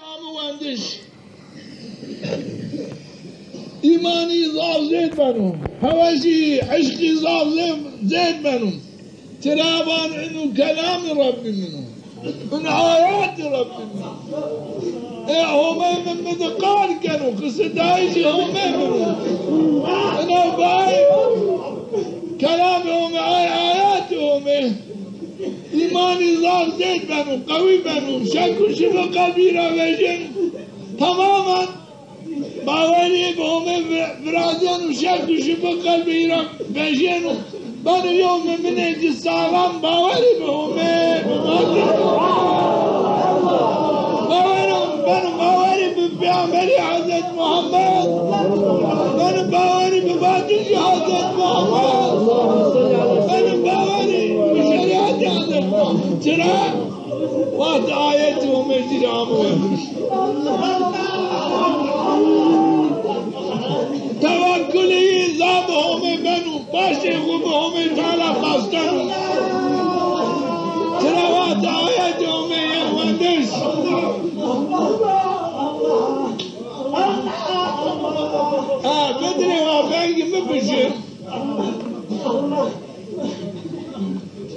مهندس ایمانی زار زید بنو هواشی عشقی زار زید بنو ترابان انو كلام ربي منه من آيات ربي منه هم من مدقار كانوا قصدايش هم منه انا باي كلامهم آياتهم ایمانی زار زید بنو قوی بنو شک و شبه قلبی را بجن تماما باوری به همه برازن و شک و شبه قلبی را بجن بنو یوم من اجی سالم باوری به همه بنو باوری به پیامبری حضرت محمد بنو باوری به بادوش حضرت محمد بنو باوری به شریعت حضرت محمد چرا؟ وقت آیت و مجید آموز توکلی زاب همه بنو باشه خوب همه تعالی خواستنو چرا وقت آیت همه یهوندش بدري وافاق مبشر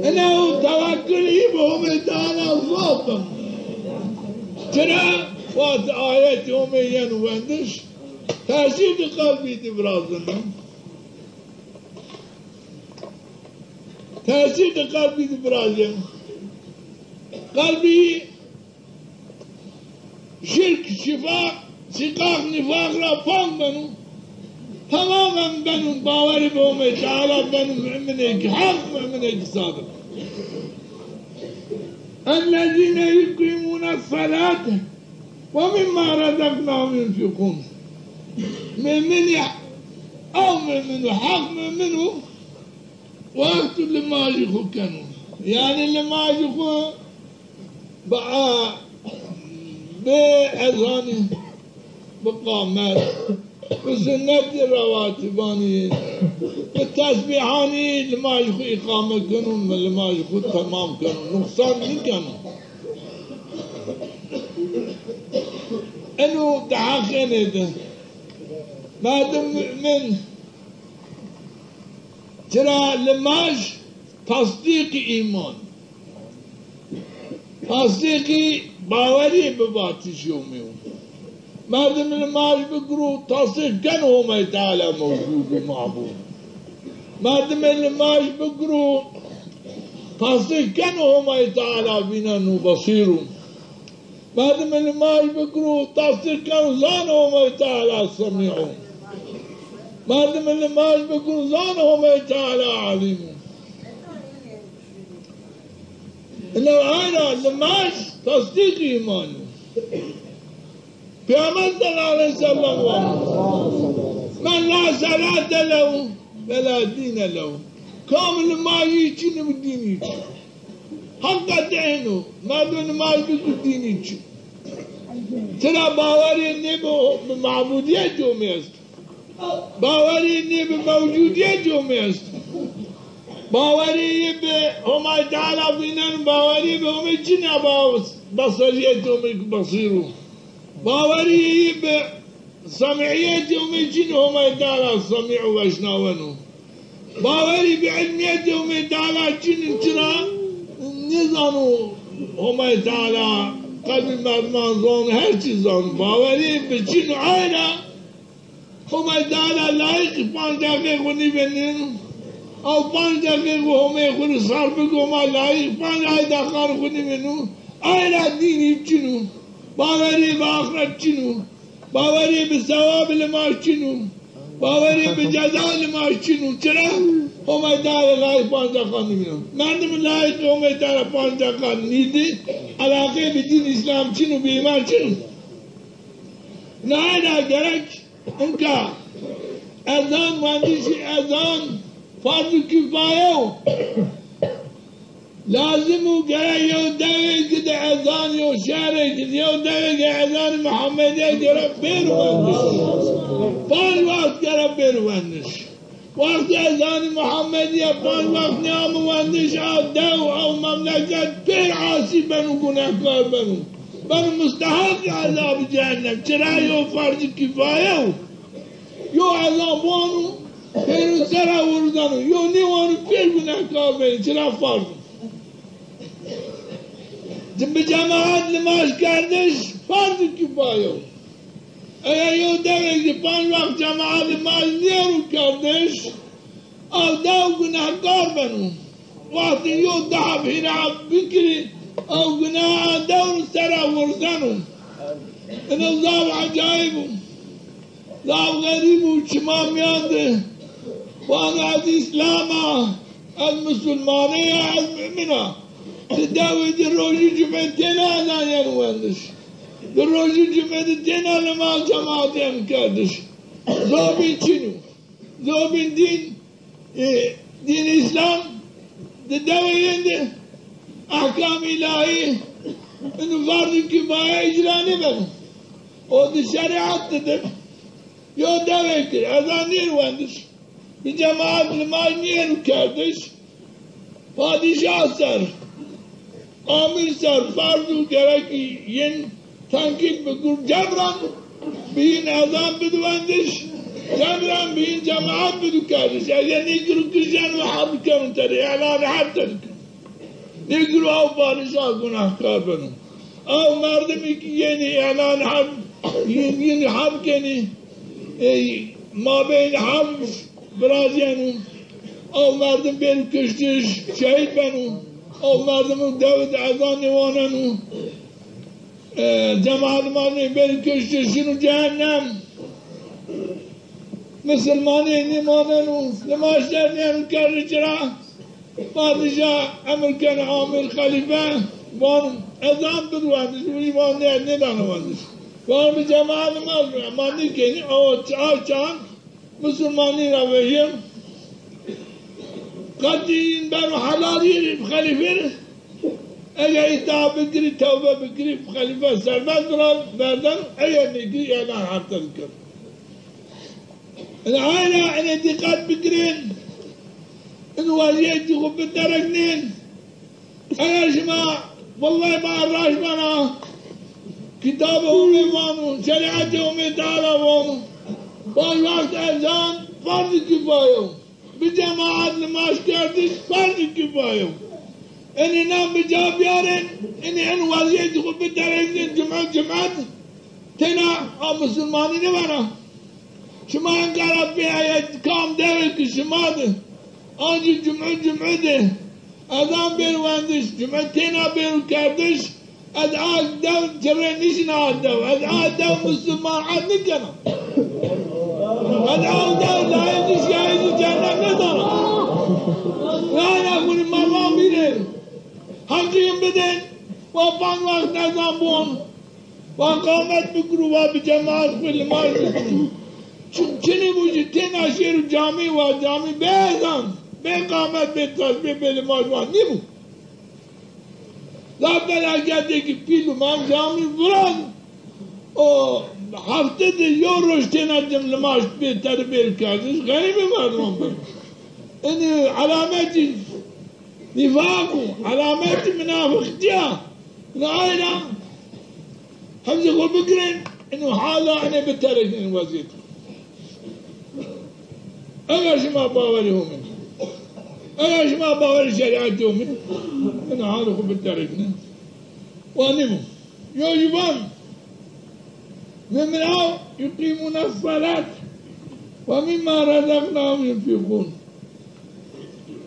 انه توكلي بهم تعالى صوتهم ترى وقت آيات يوميا وندش تأسيد قلبي تبرازنا تأسيد قلبي تبرازنا قلبي شرك شفاء شقاق نفاق را فان بنو تماما بنو باوری به همه تعالی بنو مؤمنه حق مؤمنه صادق الذين يقيمون الصلاة ومما رزقناهم ينفقون مؤمن او مؤمن حق مؤمنه وقت لما يخو كانوا يعني لما يخو بقى بأذانه بقامات بسنة رواتباني بالتسبيحاني لما يخو إقامة كانوا لما يخو تمام كانوا نقصان من كانوا انه تحقين ده ما دم من ترى لماش تصديق إيمان تصديقي باوري بباتش يوميهم ما دم الماش بقرو تصديق كان هو تعالى موجود ومعبود ما دم الماش بقرو تصديق كان هو تعالى بنا بصير ما دم الماش بقرو تصديق كان زان هو تعالى سميع ما دم الماش بقرو زان هو تعالى عليم انه انا الماش تصديق ايمانه پیامبر صلی الله علیه وسلم من لا صلاة له ولا دين له كامل ما يجي بديني حق دينه ما دون ما يجي ديني ترى باوري نبو بمعبودية جوميست باوري نبو بموجودية جوميست باوري بهما تعالى بينن باوري بهم جنا بصرية جوميك بصيرو باوري بسمعية يومي هم تعالى سميع واشناونو باوري بعلمية يومي تعالى جن ترى نزانو هم تعالى قلب مردمان زون هر چیزان باوري بجن عائلة هم تعالى لايق 5 دقیقه خونی بنین او 5 دقیقه هم خونی صار بگو ما لايق 5 دقیقه خونی بنو عائلة دینی جنو باوری به آخرت چنو باوری به ثواب لما چنو باوری به جزا لما چنو چرا همه دار لایق 5 دقیقه نمیدونم مردم لایق همه دار 5 دقیقه نیدی علاقه به دین اسلام چنو به ایمان چنو نه گرک انکا اذان مهندسی اذان فرض کفایه لازم وقال يودوي قد اذان يوشاري قد يودوي اذان محمد يقرب بير وندش فان وقت قرب بير وندش وقت اذان محمد يفان وقت نام وندش او دو او مملكة بير عاصي بنو گناهكار بنو بل مستحق عذاب جهنم چرا یو فرض کفایه یو عذابانو پیرو سر آوردنو یو نیوانو پیر گناهکار بینی چرا فرض به جماعت نماز کردش فرض کفایه اگر یو دوه که 5 وقت جماعت نماز نیرو کردش او دو گناهکار بنو وقتی یو ده بهیرا بکری او گناه دور سر آوردنو اینو زاو عجایبو زاو غریبو چما میانده وانا از اسلاما از مسلمانه از مؤمنه تداوي دي روجي جمعتين هذا ينوندش دي روجي جمعتين لما جماعت ينكردش زوبين چنو زوبين دين اسلام تداوي ينده احكام الهي انو فرض كفاية اجرا نبنو او دي شريعت تدب يو داوي كر اذان ينوندش بجماعت لما ينكردش padişah ser, amir ser, farzu gereki yen tankit bekur cebran bihin azam bedüvendiş, cebran bihin cemaat bedükardiş. Eğer negru kışan ve harbi kanun teri, eğlâni harp teri. Negru av padişah günahkar benim. Av merdimi ki yeni eğlâni harp, yeni harp keni, mabeyni harp biraz yani. او مردم بین کشتش شهید بنو او مردم داود عزان نواننو جماعت مردم بین کشتش شنو جهنم مسلمانی نماننو نماشتر نیانو کرده چرا پادشاه امر کن عامر خلیفه وان عزان بدواندش وی وان ندانواندش وان به جماعت مردم مانی کنی او چان مسلمانی را بهیم قدين بانو حلالين بخليفين اجا اتعاب بكري توبة بكري بخليفة سرباز بردن اجا نجري اعلان حتى الكر العائلة ان انتقاد بكرين ان واليتي خب الدرقنين انا جماعة والله ما الراش بنا كتابهم وانو شريعتهم تعالى وانو وقت اذان فرض كفاية بجماعت نماز کردش فرض کفایه اینی نام بجا بیارن اینی این وضعیت خود بدرگزین جمعت تینا مسلمانی نبانا شما انگار بیایت کام دوه که شما ده آنجی جمعه ده ادام بیروندش جمعه تینا بیرو کردش ادعا دو چره نیشن آد دو ادعا دو مسلمان عد نکنه ادعا دو لایدش یایدی جنت ندارم نه نکنی مروان بیرن حقیم بدن و 5 وقت نظام بون و قامت بکرو و بجماعت خیلی مارد چنی بوجی تین اشیر جامعی و جامعی بیزن به قامت به تصبیح به نماز وان نیمو لابد اگه که پیلو من جامعی وران هفته ده یو روش تینا نماز بهتر بیر کردش غریب مردم بر این علامت نفاق علامت منافقتیا نعاینا همزه خود بگرین اینو حالا اینه بهتره این وضعیت اگر شما باوری همین اگر شما باوری شریعت همین اینو حالا خود بهتره کنه وانیمو یوجبان ممنعوا يقيمون الصلاة ومما رزقناهم ينفقون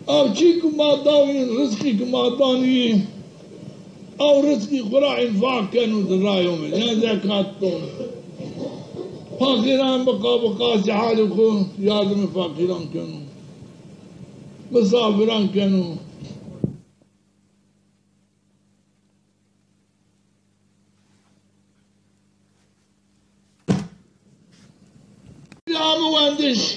أو شيكم ما ضاوين رزقكم ما ضانيه أو رزقي قراء انفاق كانوا ذرايهم لا زكاتهم فاقران بقى سحالكم يادم فاقران كانوا مسافران كانوا مهندس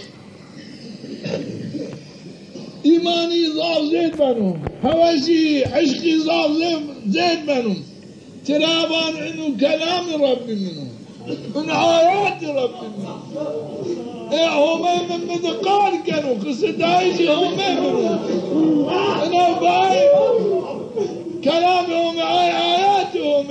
ایمانی ضعف زید بنو هوسی عشقی ضعف زید بنو ترابان انو كلام ربي منه من آيات ربي منه هم من مدقال كانوا قصة عايشة هم منه انا باي كلامهم آياتهم